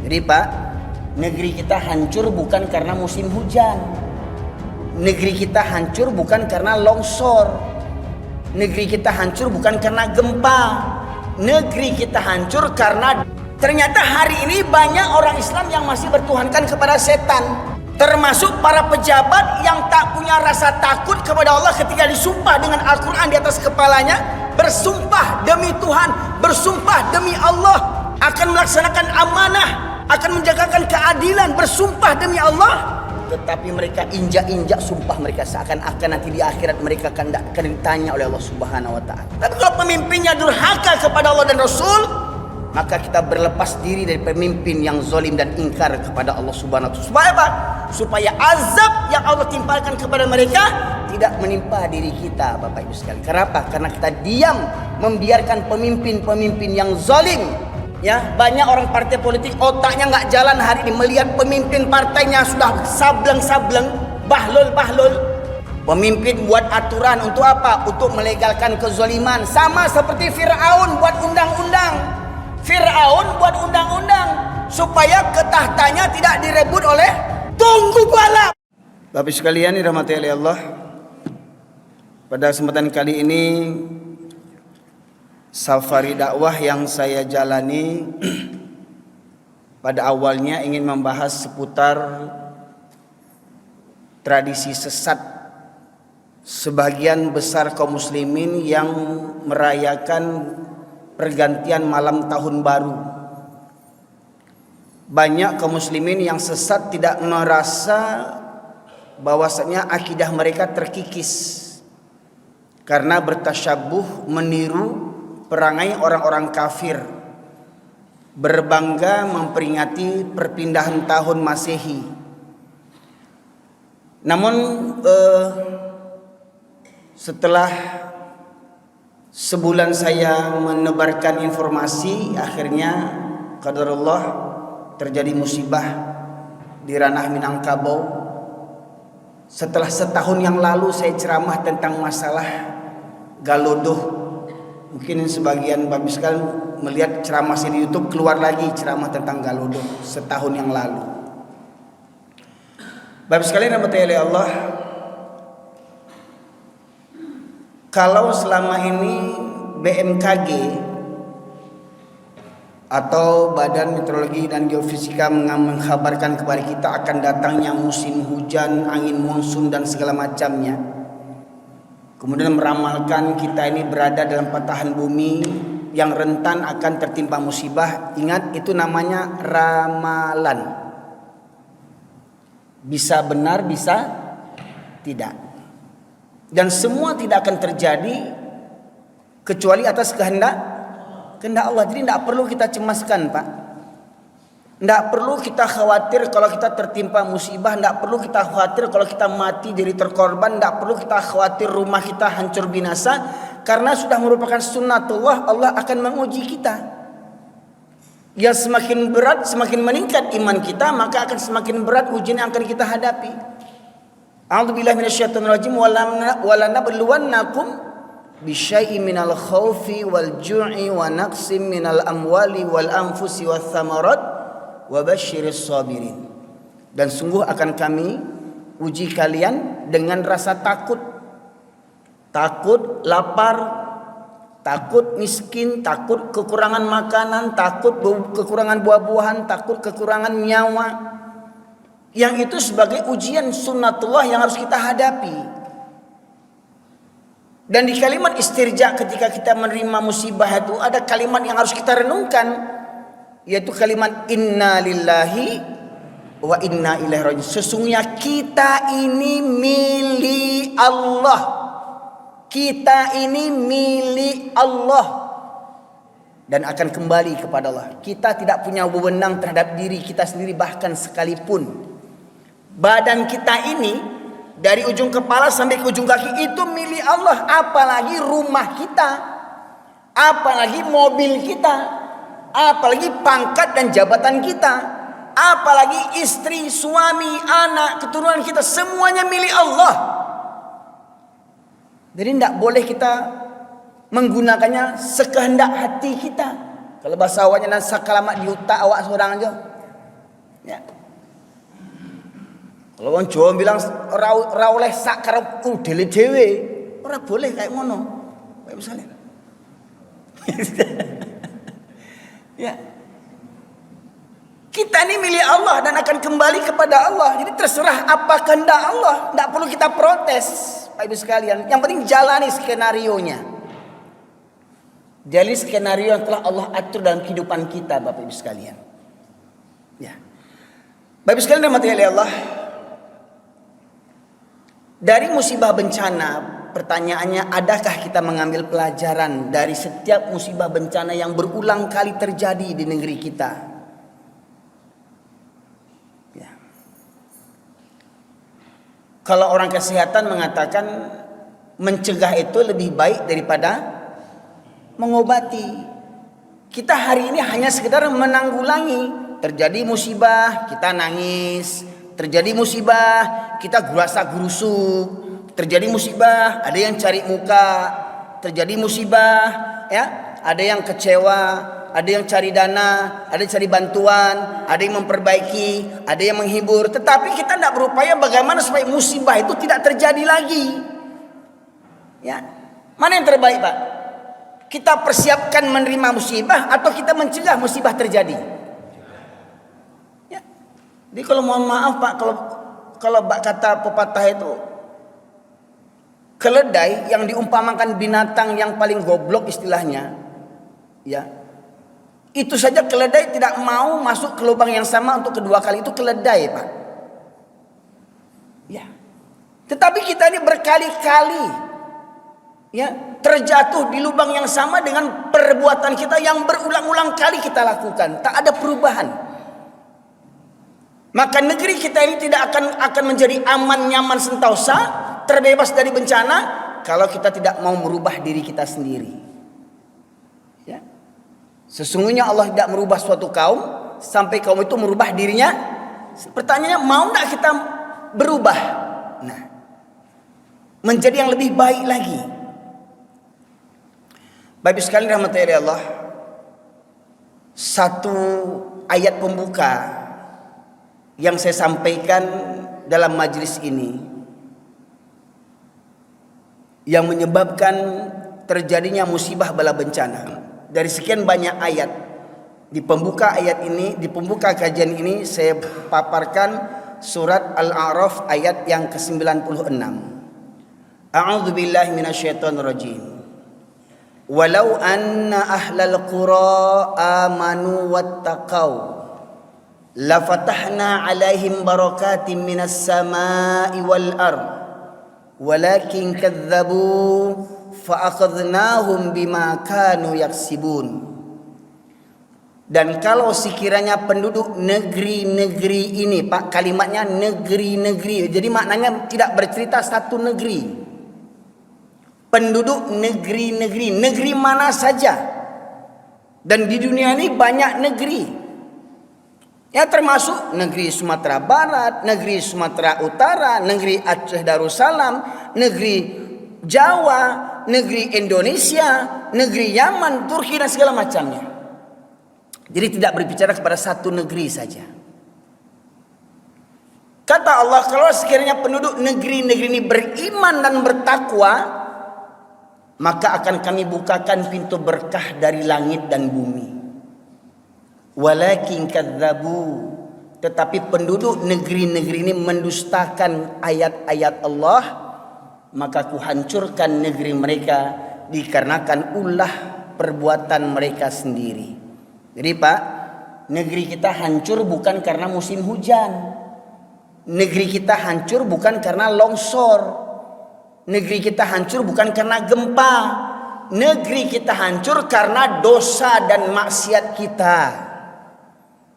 Jadi Pak, negeri kita hancur bukan karena musim hujan. Negeri kita hancur bukan karena longsor. Negeri kita hancur bukan karena gempa. Negeri kita hancur karena ternyata hari ini banyak orang Islam yang masih bertuhankan kepada setan. Termasuk para pejabat yang tak punya rasa takut kepada Allah ketika disumpah dengan Al-Quran di atas kepalanya. Bersumpah demi Tuhan, bersumpah demi Allah akan melaksanakan amanah, akan menjagakan keadilan, bersumpah demi Allah. Tetapi mereka injak-injak sumpah mereka, seakan-akan nanti di akhirat mereka akan ditanya oleh Allah Subhanahu wa Ta'ala. Tapi kalau pemimpinnya durhaka kepada Allah dan Rasul, maka kita berlepas diri dari pemimpin yang zalim dan ingkar kepada Allah Subhanahu wa Ta'ala. Supaya apa? Supaya azab yang Allah timpakan kepada mereka tidak menimpa diri kita, Bapak Ibu sekalian. Kenapa? Karena kita diam membiarkan pemimpin-pemimpin yang zalim. Ya, banyak orang partai politik otaknya nggak jalan hari ini, melihat pemimpin partainya sudah sableng-sableng, bahlul-bahlul. Pemimpin buat aturan untuk apa? Untuk melegalkan kezaliman. Sama seperti Fir'aun buat undang-undang. Fir'aun buat undang-undang supaya ketahtanya tidak direbut oleh tunggu bala. Bapak sekalian dirahmati oleh Allah, pada kesempatan kali ini safari dakwah yang saya jalani pada awalnya ingin membahas seputar tradisi sesat sebagian besar kaum muslimin yang merayakan pergantian malam tahun baru. Banyak kaum muslimin yang sesat tidak merasa bahwasanya akidah mereka terkikis karena bertasyabuh meniru perangai orang-orang kafir, berbangga memperingati perpindahan tahun Masehi. Namun setelah sebulan saya menebarkan informasi, akhirnya qadarullah terjadi musibah di ranah Minangkabau. Setelah setahun yang lalu saya ceramah tentang masalah Galodoh. Mungkin sebagian Bapak sekalian melihat ceramah saya di YouTube, keluar lagi ceramah tentang Galodoh setahun yang lalu. Bapak sekalian rahmati Allah, kalau selama ini BMKG atau Badan Meteorologi dan Geofisika mengkabarkan kepada kita akan datangnya musim hujan, angin monsun dan segala macamnya, kemudian meramalkan kita ini berada dalam patahan bumi yang rentan akan tertimpa musibah. Ingat, itu namanya ramalan. Bisa benar, bisa tidak. Dan semua tidak akan terjadi kecuali atas kehendak Allah. Jadi tidak perlu kita cemaskan, Pak. Tidak perlu kita khawatir kalau kita tertimpa musibah. Tidak perlu kita khawatir kalau kita mati jadi terkorban. Tidak perlu kita khawatir rumah kita hancur binasa. Karena sudah merupakan sunnatullah, Allah akan menguji kita. Yang semakin berat, semakin meningkat iman kita, maka akan semakin berat ujian yang akan kita hadapi. A'udzubillahi minasyaitonirrajim. Walanabluwannakum bisyai'in minal khaufi wal ju'i wa naqsim minal amwali wal anfusi wath thamarat wabasyiris sabirin. Dan sungguh akan kami uji kalian dengan rasa takut. Takut lapar, takut miskin, takut kekurangan makanan, takut kekurangan buah-buahan, takut kekurangan nyawa. Yang itu sebagai ujian sunnatullah yang harus kita hadapi. Dan di kalimat istirja ketika kita menerima musibah itu ada kalimat yang harus kita renungkan, yaitu kalimat inna lillahi wa inna ilaihi raji'un. Sesungguhnya kita ini milik Allah. Kita ini milik Allah dan akan kembali kepada Allah. Kita tidak punya wewenang terhadap diri kita sendiri, bahkan sekalipun badan kita ini dari ujung kepala sampai ke ujung kaki itu milik Allah. Apalagi rumah kita, apalagi mobil kita, apalagi pangkat dan jabatan kita, apalagi istri, suami, anak, keturunan kita, semuanya milik Allah. Jadi tidak boleh kita menggunakannya sekehendak hati kita. Kalau bahasa awaknya nan sakalamak di utak awak seorang aja, Ya. Kalau orang Jawa bilang ora oleh sak karep dhewe, ora boleh kayak ngono. Kayak misalnya. Ya. Kita ini milik Allah dan akan kembali kepada Allah. Jadi terserah apa kehendak Allah, tidak perlu kita protes, Bapak Ibu sekalian. Yang penting jalani skenarionya. Jalani skenario yang telah Allah atur dalam kehidupan kita, Bapak Ibu sekalian. Ya. Bapak Ibu sekalian rahmati Allah. Dari musibah bencana, pertanyaannya, adakah kita mengambil pelajaran dari setiap musibah bencana yang berulang kali terjadi di negeri kita? Ya. Kalau orang kesehatan mengatakan mencegah itu lebih baik daripada mengobati. Kita hari ini hanya sekedar menanggulangi. Terjadi musibah, kita nangis. Terjadi musibah, kita gurasa gerusuk. Terjadi musibah, ada yang cari muka. Terjadi musibah, ya, ada yang kecewa, ada yang cari dana, ada yang cari bantuan, ada yang memperbaiki, ada yang menghibur. Tetapi kita tidak berupaya bagaimana supaya musibah itu tidak terjadi lagi. Ya, mana yang terbaik, Pak? Kita persiapkan menerima musibah atau kita mencegah musibah terjadi? Jadi kalau mohon maaf Pak, kalau kata pepatah itu, keledai yang diumpamakan binatang yang paling goblok istilahnya, ya, itu saja keledai tidak mau masuk ke lubang yang sama untuk kedua kali. Itu keledai, Pak. Ya. Tetapi kita ini berkali-kali, ya, terjatuh di lubang yang sama dengan perbuatan kita yang berulang-ulang kali kita lakukan. Tak ada perubahan. Maka negeri kita ini tidak akan menjadi aman, nyaman, sentosa, terbebas dari bencana kalau kita tidak mau merubah diri kita sendiri. Ya. Sesungguhnya Allah tidak merubah suatu kaum sampai kaum itu merubah dirinya. Pertanyaannya, mau tidak kita berubah? Nah, menjadi yang lebih baik lagi. Bapak sekalian rahmatullahi Allah, satu ayat pembuka yang saya sampaikan dalam majelis ini yang menyebabkan terjadinya musibah bala bencana. Dari sekian banyak ayat, di pembuka ayat ini, di pembuka kajian ini saya paparkan surat Al-A'raf ayat yang ke-96. A'udzu billahi minasyaitonir rajim. Walau anna ahlal qura amanu wattaqau la fatahna alaihim barakatim minas samai wal ard walakin kadzabu fa akhadnahum bima kanu yaksibun. Dan kalau sekiranya penduduk negeri-negeri ini, Pak, kalimatnya negeri-negeri, jadi maknanya tidak bercerita satu negeri. Penduduk negeri-negeri, negeri mana saja. Dan di dunia ini banyak negeri. Ya, termasuk negeri Sumatera Barat, negeri Sumatera Utara, negeri Aceh Darussalam, negeri Jawa, negeri Indonesia, negeri Yaman, Turki dan segala macamnya. Jadi tidak berbicara kepada satu negeri saja. Kata Allah, kalau sekiranya penduduk negeri-negeri ini beriman dan bertakwa, maka akan kami bukakan pintu berkah dari langit dan bumi. Walakin kadzabu, tetapi penduduk negeri-negeri ini mendustakan ayat-ayat Allah, maka kuhancurkan negeri mereka dikarenakan ulah perbuatan mereka sendiri. Jadi Pak, negeri kita hancur bukan karena musim hujan. Negeri kita hancur bukan karena longsor. Negeri kita hancur bukan karena gempa. Negeri kita hancur karena dosa dan maksiat kita.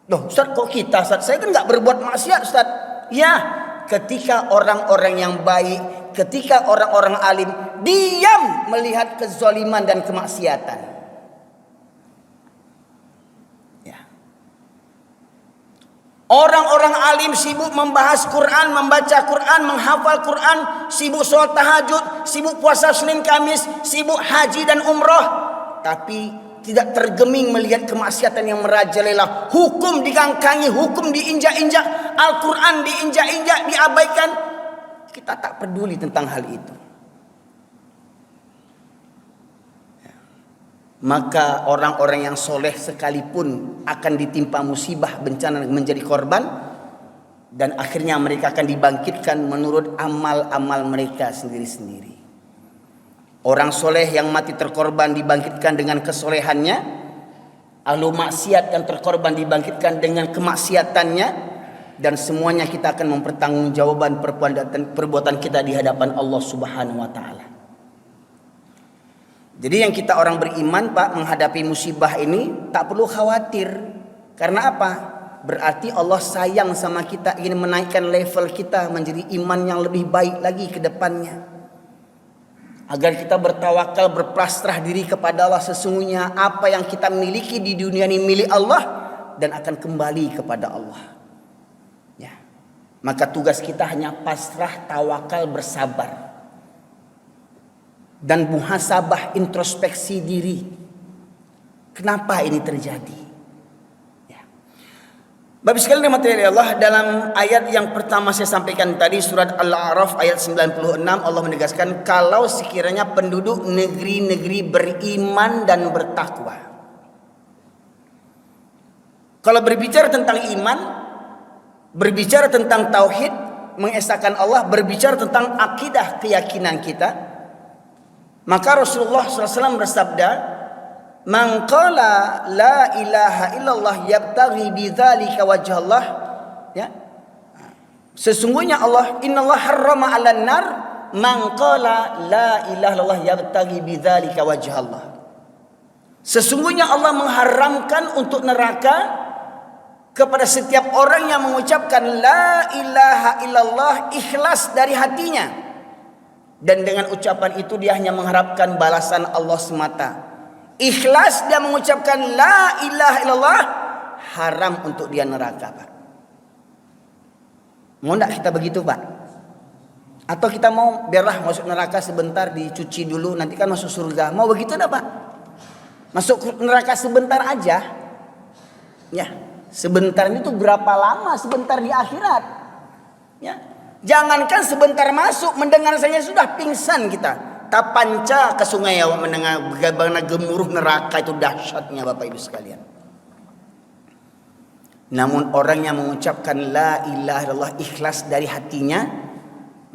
Loh, Ustaz, kok kita, Ustaz? Saya kan nggak berbuat maksiat, Ustaz. Ya, ketika orang-orang yang baik, ketika orang-orang alim diam melihat kezaliman dan kemaksiatan. Ya. Orang-orang alim sibuk membahas Quran, membaca Quran, menghafal Quran, sibuk sholat tahajud, sibuk puasa Senin Kamis, sibuk haji dan umroh. Tapi tidak tergeming melihat kemaksiatan yang merajalela, hukum digangkangi, hukum diinjak-injak, Al-Quran diinjak-injak, diabaikan. Kita tak peduli tentang hal itu. Maka orang-orang yang soleh sekalipun akan ditimpa musibah, bencana, menjadi korban, dan akhirnya mereka akan dibangkitkan menurut amal-amal mereka sendiri-sendiri. Orang soleh yang mati terkorban dibangkitkan dengan kesolehannya, ahlu maksiat yang terkorban dibangkitkan dengan kemaksiatannya, dan semuanya kita akan mempertanggungjawabkan perbuatan kita di hadapan Allah Subhanahu wa taala. Jadi yang kita orang beriman, Pak, menghadapi musibah ini tak perlu khawatir. Karena apa? Berarti Allah sayang sama kita, ingin menaikkan level kita menjadi iman yang lebih baik lagi ke depannya. Agar kita bertawakal, berpasrah diri kepada Allah. Sesungguhnya apa yang kita miliki di dunia ini milik Allah dan akan kembali kepada Allah. Ya. Maka tugas kita hanya pasrah, tawakal, bersabar. Dan muhasabah, introspeksi diri. Kenapa ini terjadi? Ya. Bapak sekalian rahmati Allah, dalam ayat yang pertama saya sampaikan tadi, surat Al-A'raf ayat 96, Allah menegaskan kalau sekiranya penduduk negeri-negeri beriman dan bertakwa. Kalau berbicara tentang iman, berbicara tentang tauhid, mengesahkan Allah, berbicara tentang akidah, keyakinan kita, maka Rasulullah SAW bersabda, "Man qala la ilaha illallah yabtaghi bidzalika wajh Allah." Ya. Sesungguhnya Allah, innallaha harrama 'alan nar man qala la ilaha illallah yabtaghi bidzalika wajh Allah. Sesungguhnya Allah mengharamkan untuk neraka kepada setiap orang yang mengucapkan la ilaha illallah ikhlas dari hatinya. Dan dengan ucapan itu dia hanya mengharapkan balasan Allah semata. Ikhlas dia mengucapkan la ilaha illallah, haram untuk dia neraka, Pak. Mau enggak kita begitu, Pak? Atau kita mau biarlah masuk neraka sebentar, dicuci dulu, nanti kan masuk surga. Mau begitu enggak, Pak? Masuk neraka sebentar aja. Ya, sebentar itu berapa lama sebentar di akhirat? Ya. Jangankan sebentar masuk, mendengar saja sudah pingsan kita. Tapanca ke sungai awak mendengar bagaimana gemuruh neraka itu dahsyatnya, Bapak Ibu sekalian. Namun orang yang mengucapkan la ilaha illallah ikhlas dari hatinya,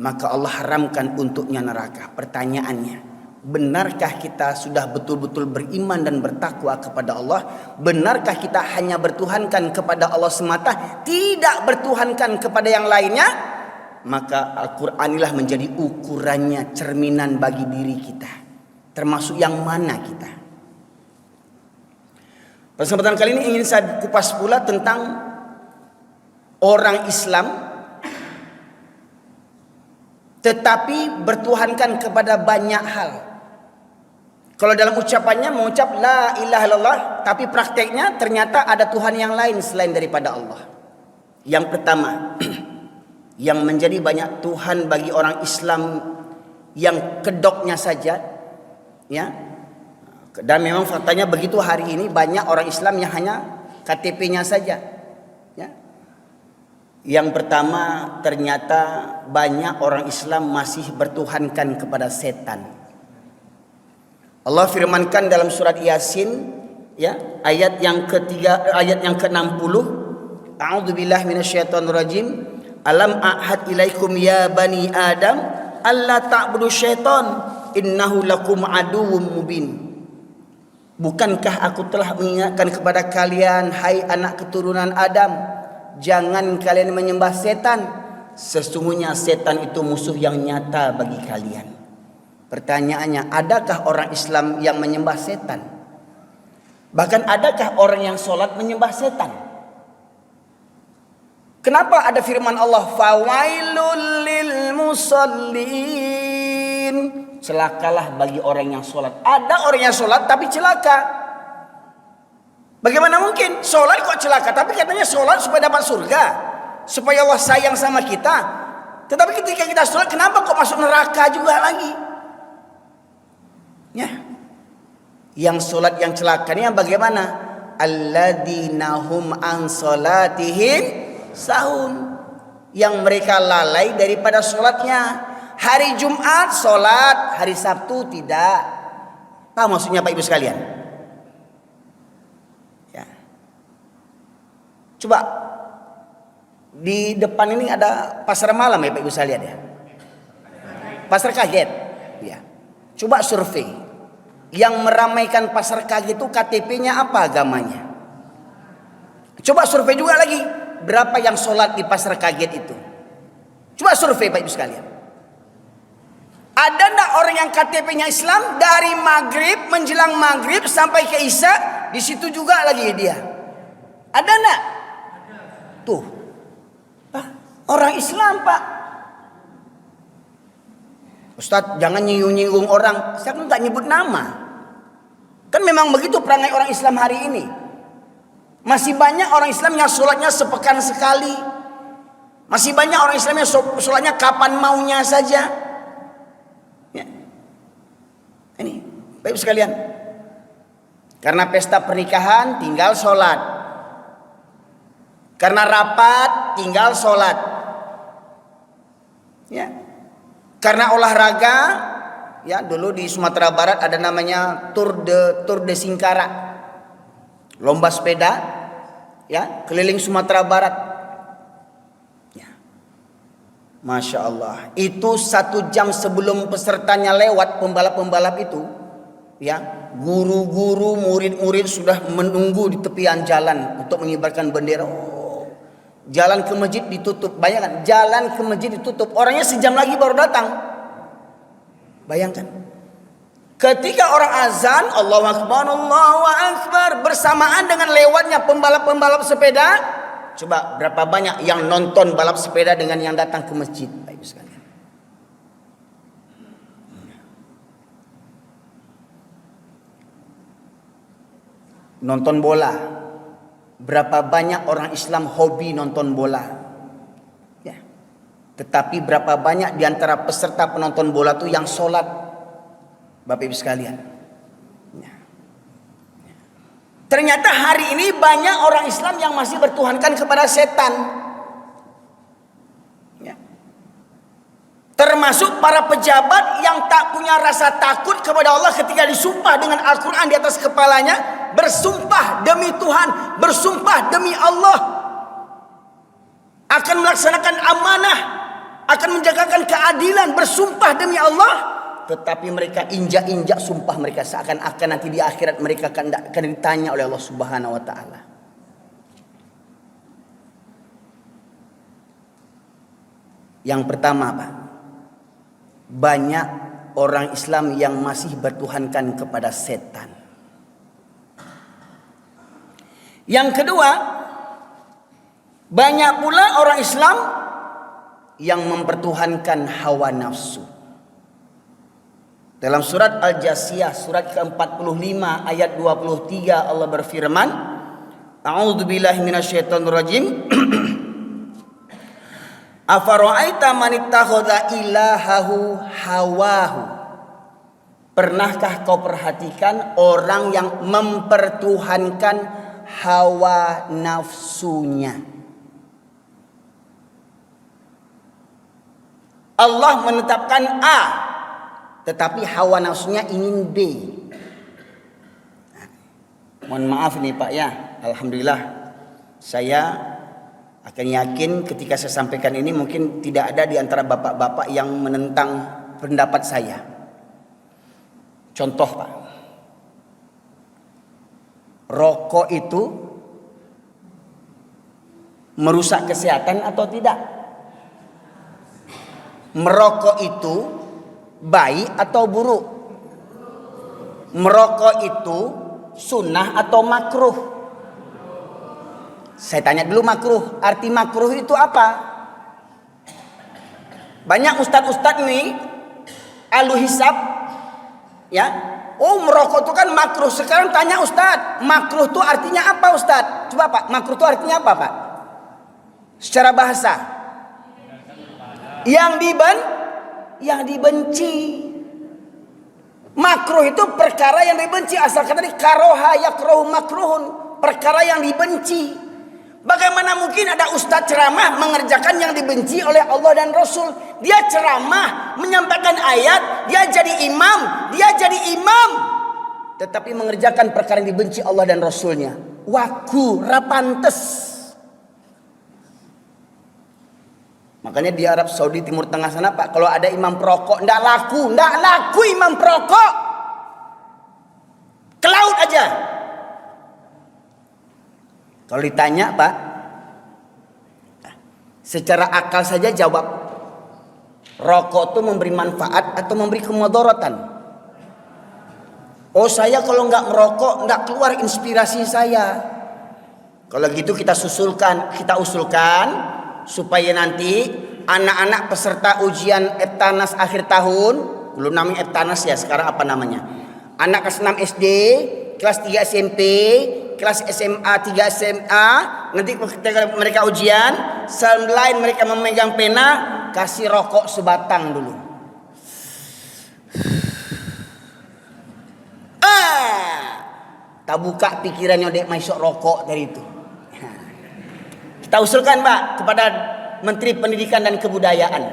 maka Allah haramkan untuknya neraka. Pertanyaannya, benarkah kita sudah betul-betul beriman dan bertakwa kepada Allah? Benarkah kita hanya bertuhankan kepada Allah semata, tidak bertuhankan kepada yang lainnya? Maka Al-Quran inilah menjadi ukurannya, cerminan bagi diri kita. Termasuk yang mana kita. Kesempatan kali ini ingin saya kupas pula tentang orang Islam tetapi bertuhankan kepada banyak hal. Kalau dalam ucapannya mengucap la ilaha illallah, tapi prakteknya ternyata ada Tuhan yang lain selain daripada Allah. Yang pertama, yang menjadi banyak Tuhan bagi orang Islam yang kedoknya saja, ya. Dan memang faktanya begitu hari ini banyak orang Islam yang hanya KTP-nya saja, ya. Yang pertama, ternyata banyak orang Islam masih bertuhankan kepada setan. Allah firmankan dalam surat Yasin, ya, ayat yang ketiga, ayat yang ke-60, A'udzubillahi minasyaitonirrajim. Alam a'had ilaikum ya bani Adam alla ta'budu syaitan innahu lakum aduwwum mubin. Bukankah aku telah mengingatkan kepada kalian, hai anak keturunan Adam, jangan kalian menyembah setan. Sesungguhnya setan itu musuh yang nyata bagi kalian. Pertanyaannya, adakah orang Islam yang menyembah setan? Bahkan adakah orang yang sholat menyembah setan? Kenapa ada firman Allah, fawailul lil musallin, celakalah bagi orang yang sholat. Ada orang yang sholat tapi celaka. Bagaimana mungkin sholat kok celaka? Tapi katanya sholat supaya dapat surga, supaya Allah sayang sama kita. Tetapi ketika kita sholat, kenapa kok masuk neraka juga lagi? Ya, Yang sholat yang celaka ini bagaimana? Alladzina hum an sholatihim sahun. Yang mereka lalai daripada sholatnya. Hari Jumat sholat, hari Sabtu tidak. Apa maksudnya Pak Ibu sekalian? Ya. Coba di depan ini ada pasar malam ya Pak Ibu sekalian ya. Pasar kaget. Ya. Coba survei. Yang meramaikan pasar kaget itu KTP-nya apa agamanya? Coba survei juga lagi. Berapa yang sholat di pasar kaget itu? Coba survei Pak Ibu sekalian. Ada enggak orang yang KTP-nya Islam dari maghrib menjelang maghrib sampai ke Isya di situ juga lagi dia? Ada enggak? Tuh, Pak, orang Islam Pak. Ustadz jangan nyinggung-nyinggung orang. Saya kan nggak nyebut nama. Kan memang begitu perangai orang Islam hari ini. Masih banyak orang Islam yang sholatnya sepekan sekali. Masih banyak orang Islam yang sholatnya kapan maunya saja. Ya. Ini Bapak sekalian. Karena pesta pernikahan tinggal sholat. Karena rapat tinggal sholat. Ya. Karena olahraga, ya dulu di Sumatera Barat ada namanya Tour de Singkara, lomba sepeda, ya keliling Sumatera Barat. Ya. Masya Allah, itu 1 jam sebelum pesertanya lewat pembalap-pembalap itu, ya guru-guru, murid-murid sudah menunggu di tepian jalan untuk mengibarkan bendera. Jalan ke masjid ditutup. Bayangkan, jalan ke masjid ditutup. Orangnya sejam lagi baru datang. Bayangkan. Ketika orang azan, Allahu Akbar, Allahu Akbar, bersamaan dengan lewatnya pembalap-pembalap sepeda. Coba berapa banyak yang nonton balap sepeda dengan yang datang ke masjid, Bapak Ibu sekalian. Nonton bola. Berapa banyak orang Islam hobi nonton bola. Ya. Tetapi berapa banyak di antara peserta penonton bola itu yang sholat, Bapak Ibu sekalian. Ya. Ternyata hari ini banyak orang Islam yang masih bertuhankan kepada setan. Ya. Termasuk para pejabat yang tak punya rasa takut kepada Allah ketika disumpah dengan Al-Quran di atas kepalanya. Bersumpah demi Tuhan, bersumpah demi Allah, akan melaksanakan amanah, akan menjagakan keadilan, bersumpah demi Allah. Tetapi mereka injak-injak sumpah mereka, seakan-akan nanti di akhirat mereka akan ditanya oleh Allah Subhanahu wa Ta'ala. Yang pertama, Pak, banyak orang Islam yang masih bertuhankan kepada setan. Yang kedua, banyak pula orang Islam yang mempertuhankan hawa nafsu. Dalam surat Al-Jasiyah, surat ke-45 ayat 23, Allah berfirman, A'udzubillahi minasyaitonirrajim. Afara'aita man ittakhadha ilahahu hawahu. Pernahkah kau perhatikan orang yang mempertuhankan hawa nafsunya? Allah menetapkan A, tetapi hawa nafsunya ingin B. Nah, mohon maaf nih Pak ya, alhamdulillah saya akan yakin ketika saya sampaikan ini mungkin tidak ada di antara bapak-bapak yang menentang pendapat saya. Contoh Pak, rokok itu merusak kesehatan atau tidak? Merokok itu baik atau buruk? Merokok itu sunnah atau makruh? Saya tanya dulu makruh. Arti makruh itu apa? Banyak ustadz-ustadz nih ahlu hisab, ya. Oh merokok itu kan makruh. Sekarang tanya ustadz, makruh itu artinya apa ustadz? Coba Pak, makruh itu artinya apa Pak? Secara bahasa. Yang dibenci. Makruh itu perkara yang dibenci, asalkan dari karoha yakrohu makruhun, perkara yang dibenci. Bagaimana mungkin ada ustadz ceramah mengerjakan yang dibenci oleh Allah dan Rasul? Dia ceramah, menyampaikan ayat, dia jadi imam, tetapi mengerjakan perkara yang dibenci Allah dan Rasulnya. Waku rapantes. Makanya di Arab Saudi, Timur Tengah sana Pak, kalau ada imam perokok, ndak laku imam perokok. Ke laut aja. Kalau ditanya Pak, secara akal saja jawab, rokok itu memberi manfaat atau memberi kemudaratan? Oh, saya kalau nggak merokok nggak keluar inspirasi saya. Kalau gitu kita usulkan supaya nanti anak-anak peserta ujian Eptanas akhir tahun, belum namanya Eptanas ya, sekarang apa namanya? Anak kelas 6 SD, kelas 3 SMP, kelas SMA 3 SMA, nanti ketika mereka ujian, selain mereka memegang pena, kasih rokok sebatang dulu. Tak buka pikirannya dek masuk rokok dari itu. Kita usulkan Pak kepada Menteri Pendidikan dan Kebudayaan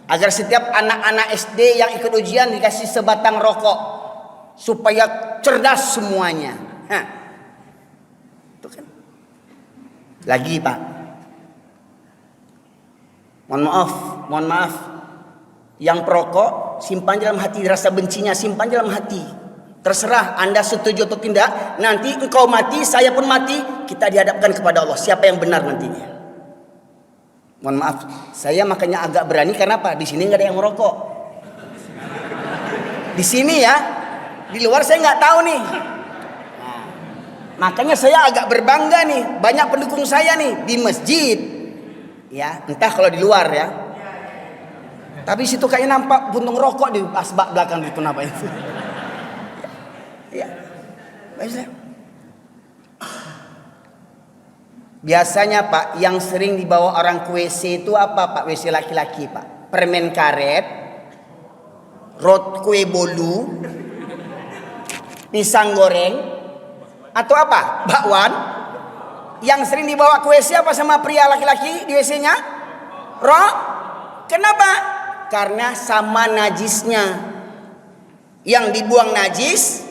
agar setiap anak-anak SD yang ikut ujian dikasih sebatang rokok supaya cerdas semuanya. Itu kan. Lagi Pak. Mohon maaf. Yang perokok simpan dalam hati, rasa bencinya simpan dalam hati. Terserah Anda setuju atau tidak. Nanti engkau mati, saya pun mati, kita dihadapkan kepada Allah. Siapa yang benar nantinya? Mohon maaf, saya makanya agak berani karena apa? Di sini nggak ada yang merokok. Di sini ya, di luar saya nggak tahu nih. Nah, makanya saya agak berbangga nih, banyak pendukung saya nih di masjid. Ya, entah kalau di luar ya. Tapi situ kayaknya nampak puntung rokok di asbak belakang itu, kenapa itu? Ya, biasanya Pak, yang sering dibawa orang ke WC itu apa Pak? WC laki-laki Pak, permen karet, kue bolu, pisang goreng, atau apa? Bakwan. Yang sering dibawa ke WC apa sama pria laki-laki di WC-nya? Kenapa? Karena sama najisnya. Yang dibuang najis,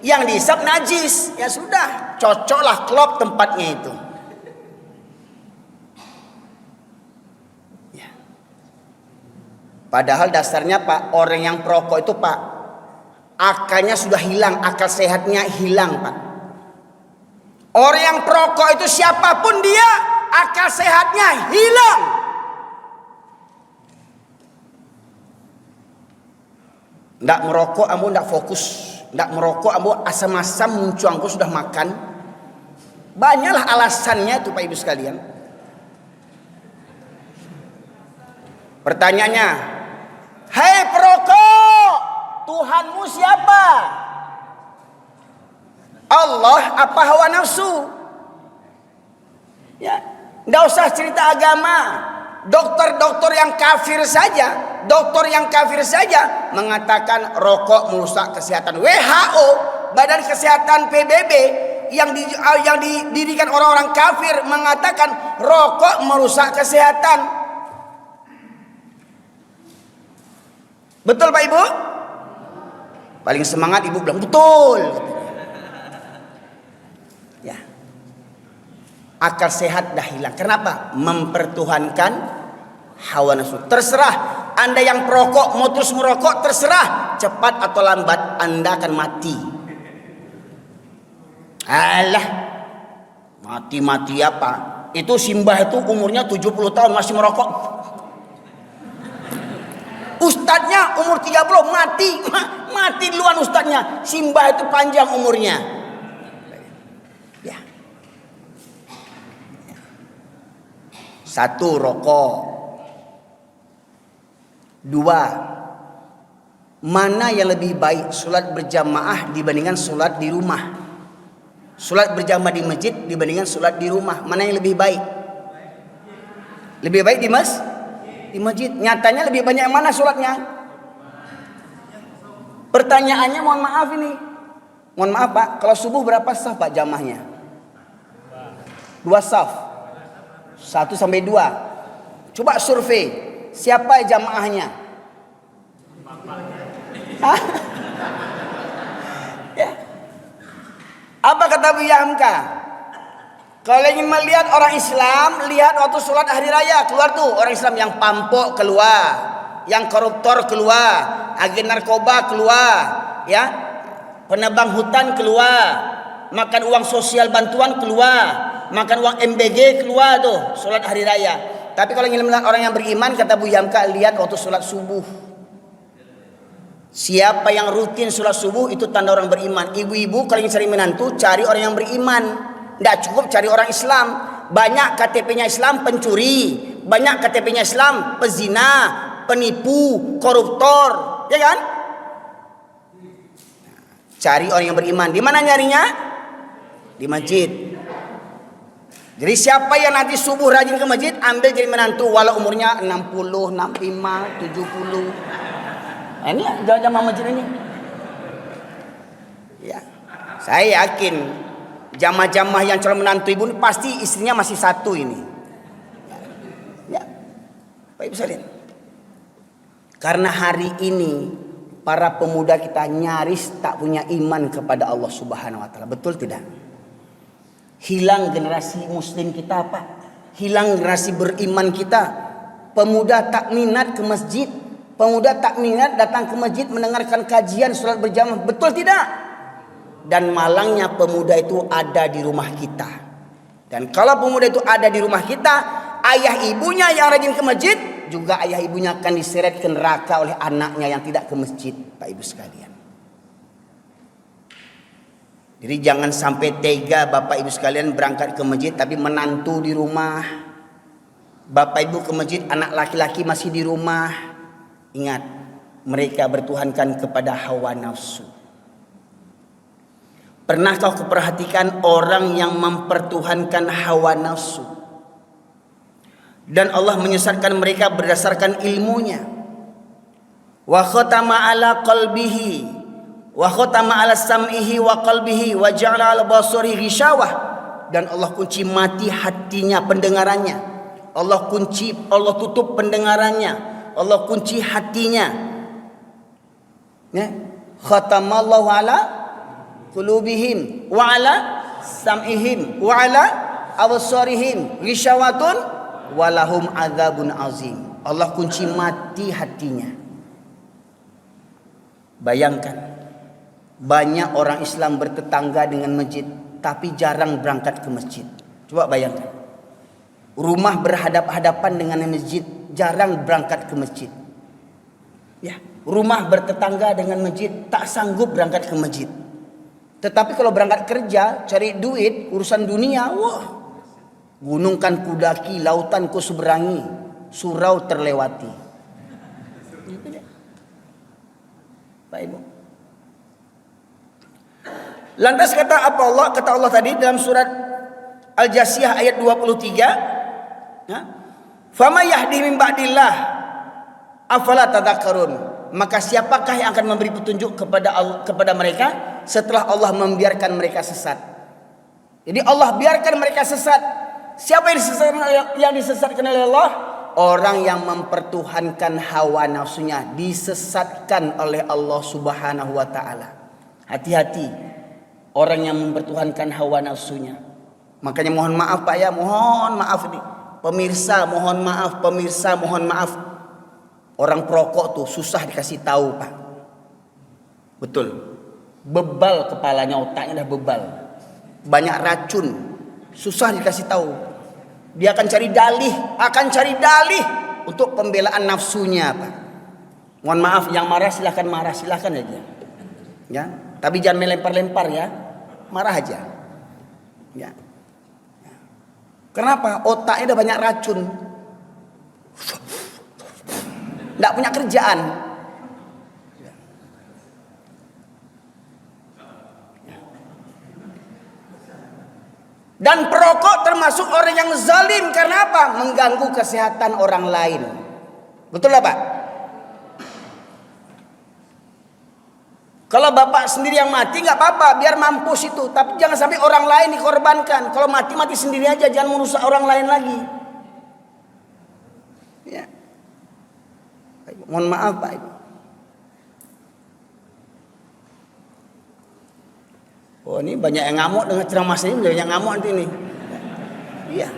yang dihisap najis, ya sudah, cocoklah klop tempatnya itu. Ya. Padahal dasarnya Pak, orang yang perokok itu Pak, akalnya sudah hilang, akal sehatnya hilang Pak. Orang yang perokok itu siapapun dia, akal sehatnya hilang. Nggak merokok, ambo nggak fokus. Nggak merokok, ambo asam-asam muncul, ambo sudah makan. Banyaklah alasannya tuh Pak Ibu sekalian. Pertanyaannya, hei perokok, Tuhanmu siapa? Allah apa hawa nafsu? Ya, nggak usah cerita agama. Dokter yang kafir saja mengatakan rokok merusak kesehatan. WHO, Badan Kesehatan PBB yang didirikan orang-orang kafir mengatakan rokok merusak kesehatan. Betul Pak Ibu? Paling semangat Ibu bilang betul. Ya. Akal sehat dah hilang. Kenapa? Mempertuhankan hawa nafsu. Terserah Anda yang perokok mau terus merokok, terserah, cepat atau lambat Anda akan mati. Alah, mati apa? Itu Simbah itu umurnya 70 tahun masih merokok. Ustadznya umur 30 mati duluan ustadznya. Simbah itu panjang umurnya. Ya. Satu, rokok. Dua, mana yang lebih baik, sholat berjamaah dibandingkan sholat di rumah? Sholat berjamaah di masjid dibandingkan sholat di rumah, mana yang lebih baik? Lebih baik di masjid. Nyatanya lebih banyak yang mana sholatnya? Pertanyaannya mohon maaf ini. Mohon maaf Pak, kalau subuh berapa saf Pak jamahnya? 2 saf. 1 sampai 2. Coba survei, siapa jamaahnya? Hah? Ya. Apa kata Bu Hamka? Kalau ingin melihat orang Islam, lihat waktu sholat hari raya. Keluar tuh orang Islam yang pampok keluar, yang koruptor keluar, agen narkoba keluar, ya, penebang hutan keluar, makan uang sosial bantuan keluar, makan uang MBG keluar tuh sholat hari raya. Tapi kalau ingin melihat orang yang beriman, kata Bu Hamka, lihat waktu sholat subuh. Siapa yang rutin sholat subuh itu tanda orang beriman. Ibu-ibu kalau ingin cari menantu, cari orang yang beriman. Tidak cukup cari orang Islam. Banyak KTP-nya Islam pencuri, banyak KTP-nya Islam pezina, penipu, koruptor, ya kan? Cari orang yang beriman. Di mana nyarinya? Di masjid. Jadi siapa yang nanti subuh rajin ke masjid, ambil jadi menantu walau umurnya 60, 65, 70. Nah, ini jamaah masjid ini. Ya, saya yakin jamaah-jamaah yang calon menantu ibu ini pasti istrinya masih satu ini. Ya, Pak Ibu sekalian. Karena hari ini para pemuda kita nyaris tak punya iman kepada Allah Subhanahu wa taala. Betul tidak? Hilang generasi muslim kita Pak. Hilang generasi beriman kita. Pemuda tak minat ke masjid. Pemuda tak minat datang ke masjid mendengarkan kajian sholat berjamaah. Betul tidak? Dan malangnya pemuda itu ada di rumah kita. Dan kalau pemuda itu ada di rumah kita, ayah ibunya yang rajin ke masjid, juga ayah ibunya akan diseret ke neraka oleh anaknya yang tidak ke masjid. Pak Ibu sekalian. Jadi jangan sampai tega Bapak Ibu sekalian berangkat ke masjid tapi menantu di rumah. Bapak Ibu ke masjid, anak laki-laki masih di rumah. Ingat, mereka bertuhankan kepada hawa nafsu. Pernah kau perhatikan orang yang mempertuhankan hawa nafsu? Dan Allah menyesatkan mereka berdasarkan ilmunya. Wa khatama ala qalbihi wa khatama ala sam'ihi wa qalbihi wa ja'ala ala basarihi ghishawah. Dan Allah kunci mati hatinya, pendengarannya. Allah tutup pendengarannya. Allah kunci hatinya. Ya. Khatamallahu ala qulubihim wa ala sam'ihim wa ala absarihim ghisyawatun wa lahum adzabun azim. Allah kunci mati hatinya. Bayangkan, banyak orang Islam bertetangga dengan masjid tapi jarang berangkat ke masjid. Coba bayangkan. Rumah berhadap-hadapan dengan masjid, jarang berangkat ke masjid. Ya, rumah bertetangga dengan masjid, tak sanggup berangkat ke masjid. Tetapi kalau berangkat kerja, cari duit, urusan dunia, wah, gunung kan kudaki, lautan ku seberangi, surau terlewati. Pak Ibu. Lantas kata Allah tadi dalam surat Al-Jasiyah ayat 23. Fama yahdi min ba'dillah afala tadhakkarun. Maka siapakah yang akan memberi petunjuk kepada mereka setelah Allah membiarkan mereka sesat? Jadi Allah biarkan mereka sesat. Siapa yang disesatkan oleh Allah? Orang yang mempertuhankan hawa nafsunya disesatkan oleh Allah Subhanahu wa taala. Hati-hati orang yang mempertuhankan hawa nafsunya. Makanya mohon maaf Pak ya, mohon maaf nih. Pemirsa mohon maaf. Orang perokok tuh susah dikasih tahu Pak. Betul. Bebal kepalanya, otaknya dah bebal. Banyak racun. Susah dikasih tahu. Dia akan cari dalih untuk pembelaan nafsunya Pak. Mohon maaf, yang marah silahkan aja. Ya, tapi jangan melempar-lempar ya. Marah aja. Ya. Kenapa? Otaknya udah banyak racun. Nggak punya kerjaan. Dan perokok termasuk orang yang zalim. Karena apa? Mengganggu kesehatan orang lain. Betul lah Pak? Kalau bapak sendiri yang mati nggak apa-apa, biar mampus itu. Tapi jangan sampai orang lain dikorbankan. Kalau mati sendiri aja, jangan merusak orang lain lagi. Ya. Mohon maaf Pak Ibu. Oh ini banyak yang ngamuk dengan ceramah ini, banyak ngamuk nanti nih. Iya.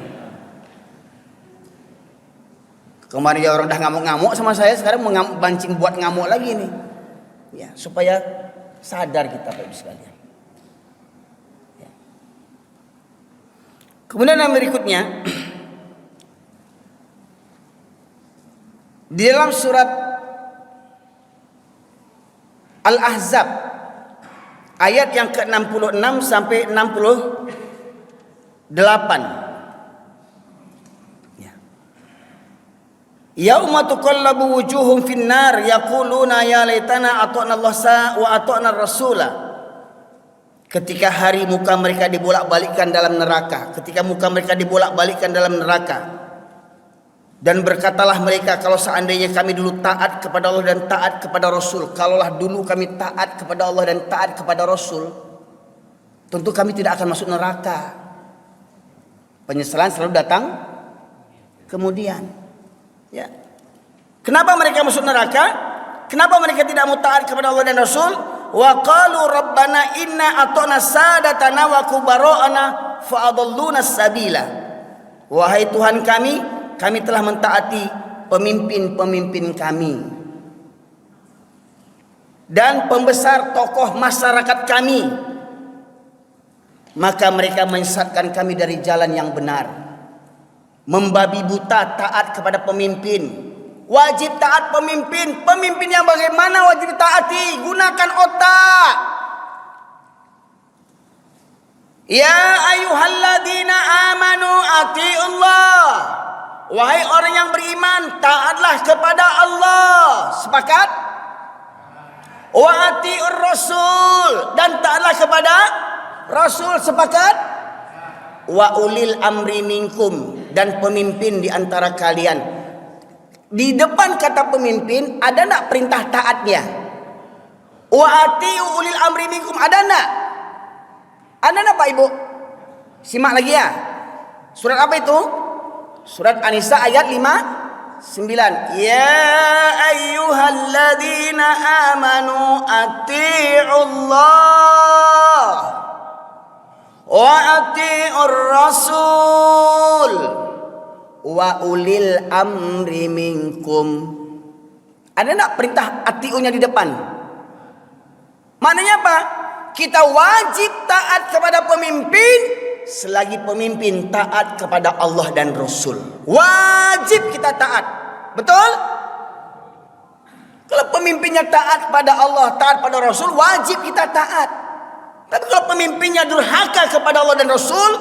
Kemarin ya orang dah ngamuk-ngamuk sama saya, sekarang bancing buat ngamuk lagi nih. Ya, supaya sadar kita Bapak Ibu sekalian. Ya. Kemudian yang berikutnya di dalam surat Al-Ahzab ayat yang ke-66 sampai 68. Yauma tuqallabu wujuhum finnar yaquluna ya laitana ata'na Allah wa ata'na rasula. Ketika hari muka mereka dibolak-balikkan dalam neraka, ketika muka mereka dibolak-balikkan dalam neraka, dan berkatalah mereka, kalau seandainya kami dulu taat kepada Allah dan taat kepada Rasul, kalaulah dulu kami taat kepada Allah dan taat kepada Rasul, tentu kami tidak akan masuk neraka. Penyesalan selalu datang kemudian. Ya. Kenapa mereka masuk neraka? Kenapa mereka tidak mau taat kepada Allah dan Rasul? Wa qalu rabbana inna ata'na sadatana wa kubara'ana fa adalluna sabila. Wahai Tuhan kami telah mentaati pemimpin-pemimpin kami dan pembesar tokoh masyarakat kami, maka mereka menyesatkan kami dari jalan yang benar. Membabi buta taat kepada pemimpin. Wajib taat pemimpin. Pemimpin yang bagaimana wajib taati? Gunakan otak. Ya ayyuhalladzina amanu atiullah. Wahai orang yang beriman, taatlah kepada Allah. Sepakat? Wa atiur rasul, dan taatlah kepada Rasul. Sepakat? Wa ulil amri minkum, dan pemimpin di antara kalian. Di depan kata pemimpin ada nak perintah taatnya? Wa atiu ulil amri minkum, ada nak? Ada nak Pak Ibu? Simak lagi ya. Surat apa itu? Surat An-Nisa ayat 59. Ya ayyuhalladzina amanu ati'ullah wa ati'ur rasul wa ulil amri minkum. Ada nak perintah ati'unya di depan? Maknanya apa? Kita wajib taat kepada pemimpin selagi pemimpin taat kepada Allah dan Rasul. Wajib kita taat. Betul? Kalau pemimpinnya taat pada Allah, taat pada Rasul, wajib kita taat. Tapi kalau pemimpinnya durhaka kepada Allah dan Rasul,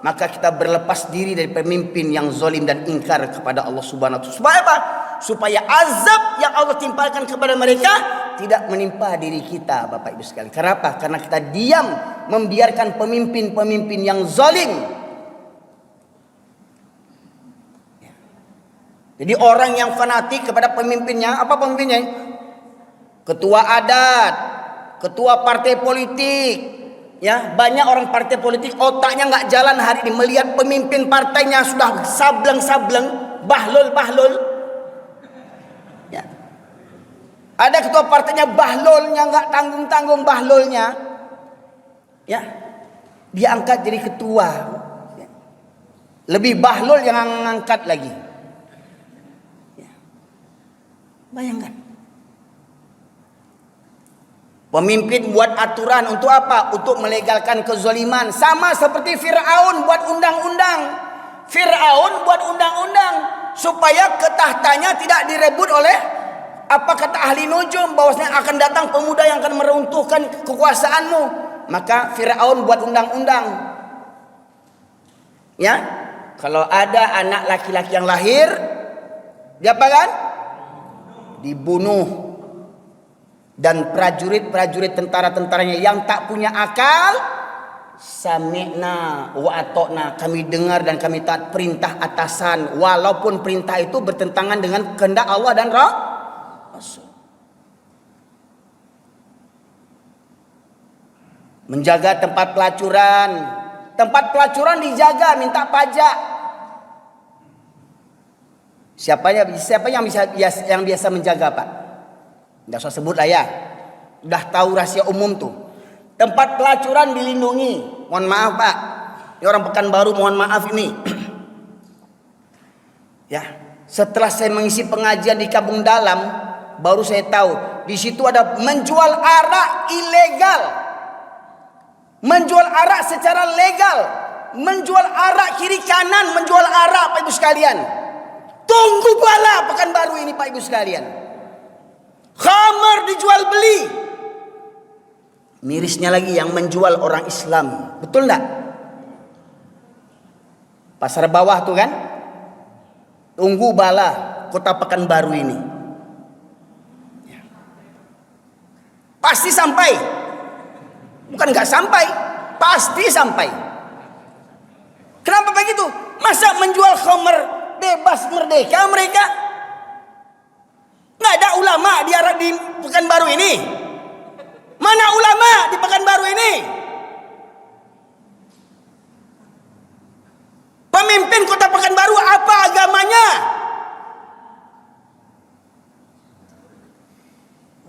maka kita berlepas diri dari pemimpin yang zalim dan ingkar kepada Allah Subhanahu wa taala. Supaya apa? Supaya azab yang Allah timpakan kepada mereka tidak menimpa diri kita, Bapak Ibu sekalian. Karena apa? Karena kita diam membiarkan pemimpin-pemimpin yang zalim. Jadi orang yang fanatik kepada pemimpinnya, apa pemimpinnya? Ketua adat, ketua partai politik, ya, banyak orang partai politik otaknya nggak jalan hari ini melihat pemimpin partainya sudah sableng-sableng, bahlul-bahlul. Ya. Ada ketua partainya bahlulnya nggak tanggung-tanggung bahlulnya, ya, dia angkat jadi ketua. Ya. Lebih bahlul yang ngangkat lagi. Ya. Bayangkan. Pemimpin buat aturan untuk apa? Untuk melegalkan kezaliman. Sama seperti Fir'aun buat undang-undang. Fir'aun buat undang-undang supaya ketahtanya tidak direbut oleh, apa kata ahli nujum, bahwasanya akan datang pemuda yang akan meruntuhkan kekuasaanmu. Maka Fir'aun buat undang-undang. Ya, kalau ada anak laki-laki yang lahir, dia apa kan? Dibunuh. Dan prajurit-prajurit tentara-tentaranya yang tak punya akal, sami'na wa ata'na, kami dengar dan kami taat perintah atasan, walaupun perintah itu bertentangan dengan kehendak Allah dan Rasul. menjaga tempat pelacuran. Tempat pelacuran dijaga, minta pajak. Siapa yang biasa menjaga, Pak? Nggak usah sebut lah ya. Udah tahu rahasia umum tuh. Tempat pelacuran dilindungi. Mohon maaf, Pak. Ini orang Pekanbaru, mohon maaf ini. Ya, setelah saya mengisi pengajian di Kampung Dalam, baru saya tahu di situ ada menjual arak ilegal. Menjual arak secara legal. Menjual arak kiri kanan, menjual arak, Pak Ibu sekalian. Tunggu bala Pekanbaru ini, Pak Ibu sekalian. Khamar dijual beli. Mirisnya lagi yang menjual orang Islam. Betul enggak? Pasar bawah tuh kan? Tunggu bala kota Pekanbaru ini. Pasti sampai. Bukan enggak sampai, pasti sampai. Kenapa begitu? Masa menjual khamar bebas merdeka mereka? Nggak ada ulama di Pekanbaru ini. Mana ulama di Pekanbaru ini? Pemimpin kota Pekanbaru apa agamanya?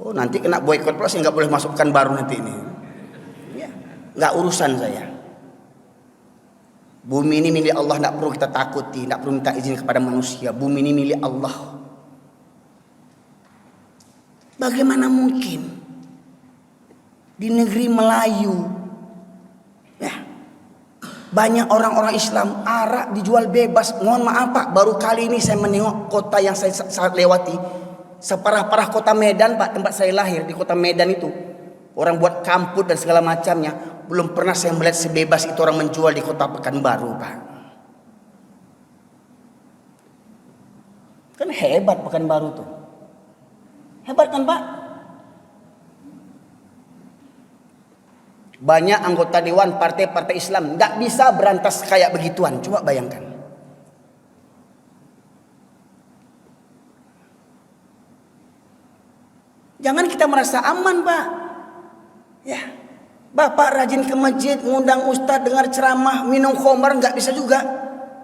Oh, nanti kena boykot plus, nggak boleh masuk Pekanbaru nanti ini. Ya, nggak urusan saya. Bumi ini milik Allah, tidak perlu kita takuti, tidak perlu minta izin kepada manusia. Bumi ini milik Allah. Bagaimana mungkin di negeri Melayu, ya, banyak orang-orang Islam arak dijual bebas. Mohon maaf Pak, baru kali ini saya menengok kota yang saya lewati, separah-parah kota Medan Pak, tempat saya lahir di kota Medan itu. Orang buat kampus dan segala macamnya. Belum pernah saya melihat sebebas itu orang menjual di kota Pekanbaru, Pak. Kan hebat Pekanbaru tuh. Hebat kan, Pak? Banyak anggota dewan partai-partai Islam nggak bisa berantas kayak begituan. Coba bayangkan. Jangan kita merasa aman, Pak. Ya, Bapak rajin ke masjid, ngundang ustadz, dengar ceramah, minum khamar nggak bisa juga.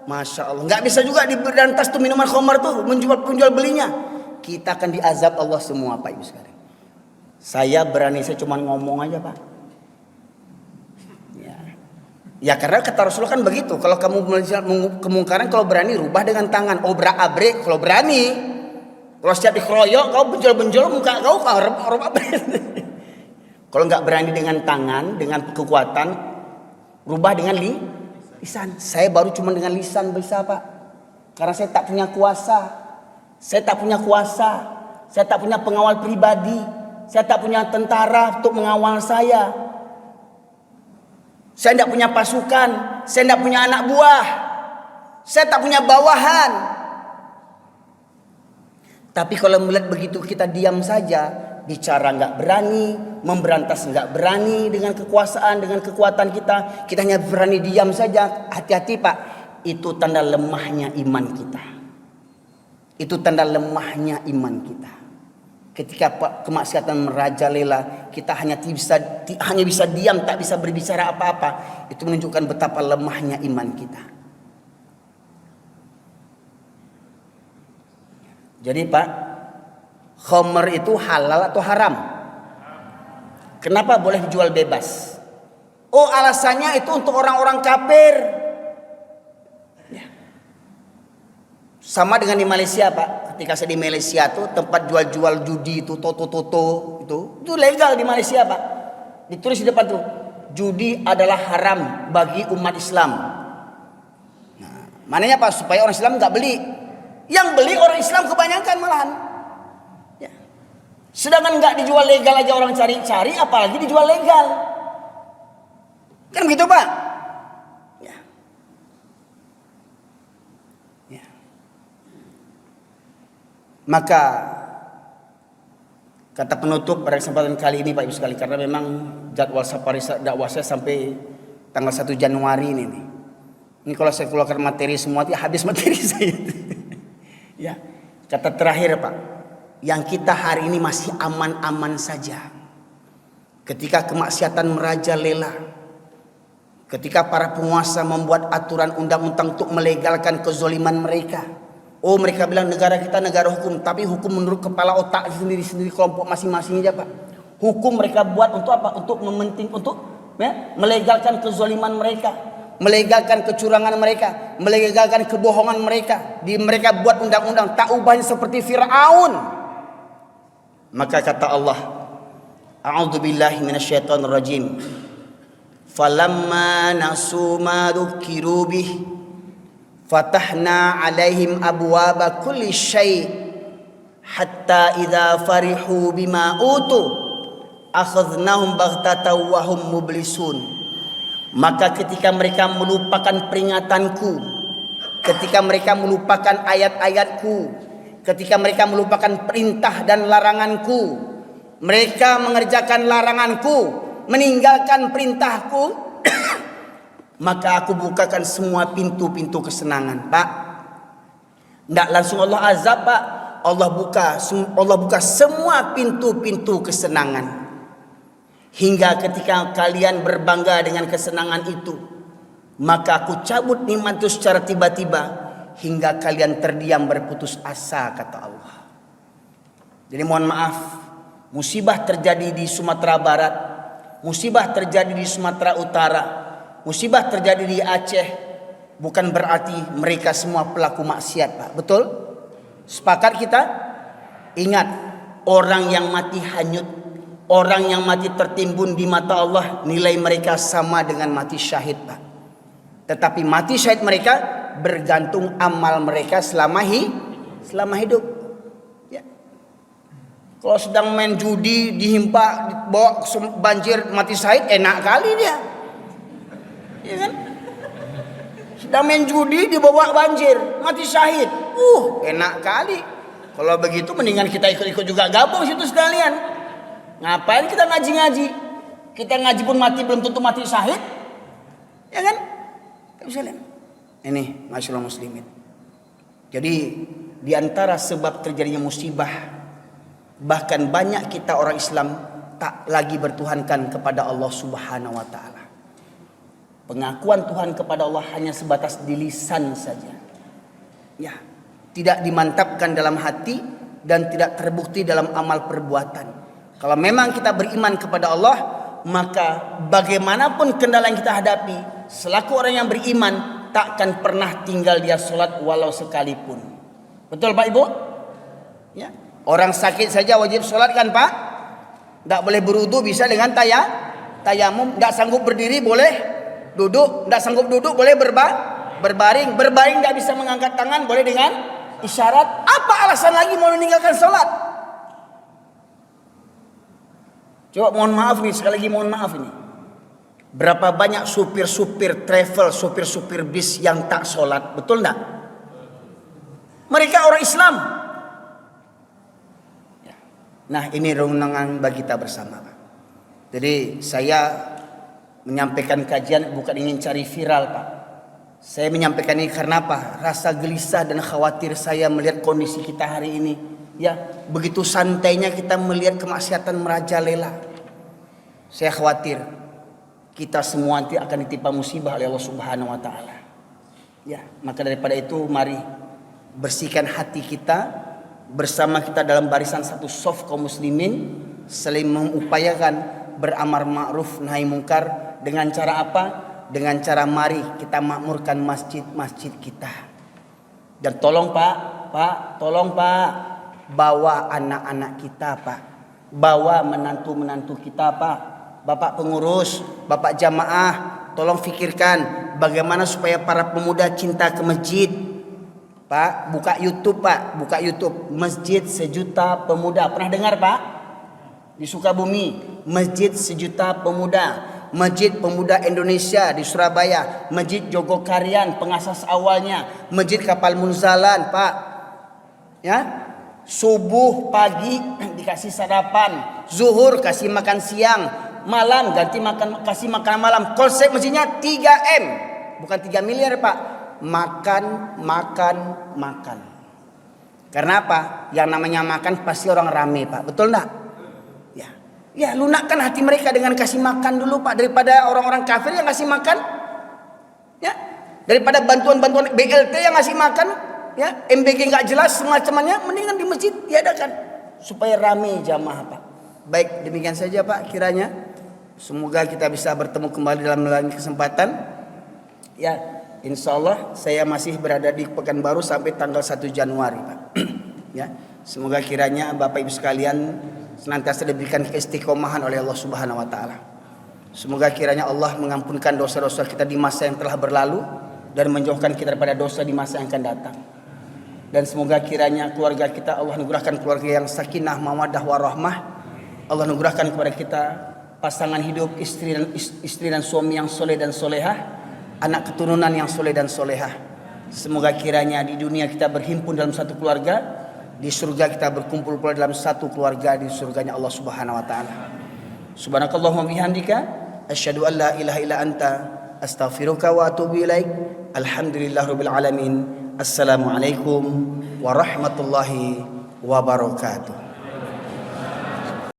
Masya Allah, nggak bisa juga diberantas tuh minuman khamar tuh, menjual belinya. Kita akan diazab Allah semua, Pak Ibu sekalian. Saya berani, saya cuma ngomong aja, Pak. Ya karena kata Rasulullah kan begitu. Kalau kamu melihat kemungkaran, kalau berani rubah dengan tangan. Obrak-abrik kalau berani. Kalau setiap dikeroyok, kau benjol-benjol muka kau obrak-abrik. Kalau nggak berani dengan tangan, dengan kekuatan, rubah dengan lisan. Saya baru cuma dengan lisan bisa, Pak. Karena saya tak punya kuasa. Saya tak punya kuasa. Saya tak punya pengawal pribadi. Saya tak punya tentara untuk mengawal saya. Saya tidak punya pasukan. Saya tidak punya anak buah. Saya tak punya bawahan. Tapi kalau melihat begitu kita diam saja, bicara nggak berani, memberantas nggak berani dengan kekuasaan, dengan kekuatan kita hanya berani diam saja. Hati-hati Pak, itu tanda lemahnya iman kita. Itu tanda lemahnya iman kita. Ketika kemaksiatan merajalela, kita hanya bisa diam, tak bisa berbicara apa-apa. Itu menunjukkan betapa lemahnya iman kita. Jadi Pak, khamar itu halal atau haram? Kenapa boleh dijual bebas? Oh, alasannya itu untuk orang-orang kafir. Ya. Sama dengan di Malaysia, Pak. Ketika saya di Malaysia tuh tempat jual-jual judi itu, toto-toto itu legal di Malaysia, Pak. Ditulis di depan tuh, judi adalah haram bagi umat Islam. Nah, mananya Pak, supaya orang Islam nggak beli. Yang beli orang Islam kebanyakan malahan. Ya. Sedangkan nggak dijual legal aja orang cari-cari, apalagi dijual legal. Kan begitu Pak? Ya. Ya. Maka kata penutup pada kesempatan kali ini Pak Ibu sekali, karena memang jadwal safari dakwah saya sampai tanggal 1 Januari ini nih. Ini kalau saya keluarkan materi semua habis materi saya. Ya, kata terakhir Pak, yang kita hari ini masih aman-aman saja. ketika kemaksiatan merajalela, ketika para penguasa membuat aturan undang-undang untuk melegalkan kezoliman mereka. Oh, mereka bilang negara kita negara hukum, tapi hukum menurut kepala otak sendiri-sendiri kelompok masing-masing aja, Pak. Hukum mereka buat untuk apa? Untuk melegalkan kezoliman mereka, melegalkan kecurangan mereka, melegalkan kebohongan mereka. Mereka buat undang-undang tak ubahnya seperti Fir'aun. Maka kata Allah, A'udzubillahi minasyaitonir rajim. Falamma nasu ma dzukiru bih fatahna 'alaihim abwaba kulli syai' hatta idza farihu bima utu akhadnahum baghtatan wa hum mublisun. Maka ketika mereka melupakan peringatanku, ketika mereka melupakan ayat-ayatku, ketika mereka melupakan perintah dan laranganku, mereka mengerjakan laranganku, meninggalkan perintahku, maka aku bukakan semua pintu-pintu kesenangan, Pak. Tidak langsung Allah azab, Pak. Allah buka semua pintu-pintu kesenangan. Hingga ketika kalian berbangga dengan kesenangan itu, maka aku cabut nikmat itu secara tiba-tiba hingga kalian terdiam berputus asa, kata Allah. Jadi mohon maaf, musibah terjadi di Sumatera Barat, musibah terjadi di Sumatera Utara, musibah terjadi di Aceh, bukan berarti mereka semua pelaku maksiat, Pak. Betul? Sepakat kita? Ingat, orang yang mati hanyut, orang yang mati tertimbun di mata Allah, nilai mereka sama dengan mati syahid, Pak. Tetapi mati syahid mereka bergantung amal mereka selama hidup. Ya. Kalau sedang main judi, dihimpa, dibawa banjir, mati syahid, enak kali dia. Ya kan? Sedang main judi dibawa banjir, mati syahid. Enak kali. Kalau begitu mendingan kita ikut-ikut juga gabung situ sekalian. Ngapain kita ngaji-ngaji? Kita ngaji pun mati belum tentu mati syahid. Ya kan? Ini masyaallah muslimin. Jadi di antara sebab terjadinya musibah, bahkan banyak kita orang Islam tak lagi bertuhankan kepada Allah Subhanahu wa taala. Pengakuan Tuhan kepada Allah hanya sebatas di lisan saja. Ya, tidak dimantapkan dalam hati dan tidak terbukti dalam amal perbuatan. Kalau memang kita beriman kepada Allah, maka bagaimanapun kendala yang kita hadapi, selaku orang yang beriman, takkan pernah tinggal dia sholat walau sekalipun. Betul Pak Ibu? Ya. Orang sakit saja wajib sholat kan Pak? Tidak boleh berwudu, bisa dengan tayamum. Tidak sanggup berdiri boleh duduk, tidak sanggup duduk boleh berbaring. Berbaring tidak bisa mengangkat tangan boleh dengan isyarat. Apa alasan lagi mau meninggalkan sholat? Coba mohon maaf nih, sekali lagi mohon maaf ini. Berapa banyak supir-supir travel, supir-supir bis yang tak sholat, betul enggak? Mereka orang Islam. Nah ini renungan bagi kita bersama, Pak. Jadi saya menyampaikan kajian bukan ingin cari viral, Pak. Saya menyampaikan ini karena apa? Rasa gelisah dan khawatir saya melihat kondisi kita hari ini. Ya, begitu santainya kita melihat kemaksiatan merajalela. Saya khawatir kita semua nanti akan ditimpa musibah oleh Allah Subhanahu wa taala. Ya, maka daripada itu mari bersihkan hati kita bersama kita dalam barisan satu shaf kaum muslimin, saling mengupayakan beramar ma'ruf nahi mungkar dengan cara apa? Dengan cara mari kita makmurkan masjid-masjid kita. Dan tolong Pak, tolong Pak, bawa anak-anak kita Pak, bawa menantu-menantu kita Pak, Bapak pengurus, Bapak jamaah, tolong fikirkan bagaimana supaya para pemuda cinta ke masjid. Pak, buka YouTube Pak, buka YouTube Masjid Sejuta Pemuda. Pernah dengar Pak? Di Sukabumi, Masjid Sejuta Pemuda, Masjid Pemuda Indonesia di Surabaya, Masjid Jogokarian pengasas awalnya, Masjid Kapal Munzalan Pak. Ya, subuh pagi dikasih sarapan, zuhur kasih makan siang, malam kasih makan malam. Konsep masjidnya 3M, bukan 3 miliar Pak. Makan. Karena apa? Yang namanya makan pasti orang rame Pak, betul enggak? Ya. Ya, lunakkan hati mereka dengan kasih makan dulu Pak, daripada orang-orang kafir yang kasih makan. Ya, daripada bantuan-bantuan BLT yang ngasih makan, ya, MBG nggak jelas semacamnya, mendingan di masjid diadakan supaya rame jamaah Pak. Baik, demikian saja Pak kiranya. Semoga kita bisa bertemu kembali dalam lain kesempatan. Ya, insya Allah saya masih berada di Pekanbaru sampai tanggal 1 Januari Pak. Ya, semoga kiranya Bapak Ibu sekalian senantiasa diberikan keistiqomahan oleh Allah Subhanahu wa taala. Semoga kiranya Allah mengampunkan dosa-dosa kita di masa yang telah berlalu dan menjauhkan kita daripada dosa di masa yang akan datang. Dan semoga kiranya keluarga kita Allah anugerahkan keluarga yang sakinah, mawaddah, warahmah. Allah anugerahkan kepada kita pasangan hidup, istri dan suami yang soleh dan solehah, anak keturunan yang soleh dan solehah. Semoga kiranya di dunia kita berhimpun dalam satu keluarga, di surga kita berkumpul pula dalam satu keluarga di surganya Allah Subhanahu wa taala. Subhanakallahumma bihamdika asyhadu an la ilaha illa anta astaghfiruka wa atubu ilaik. Alhamdulillahirabbil alamin. Assalamualaikum warahmatullahi wabarakatuh.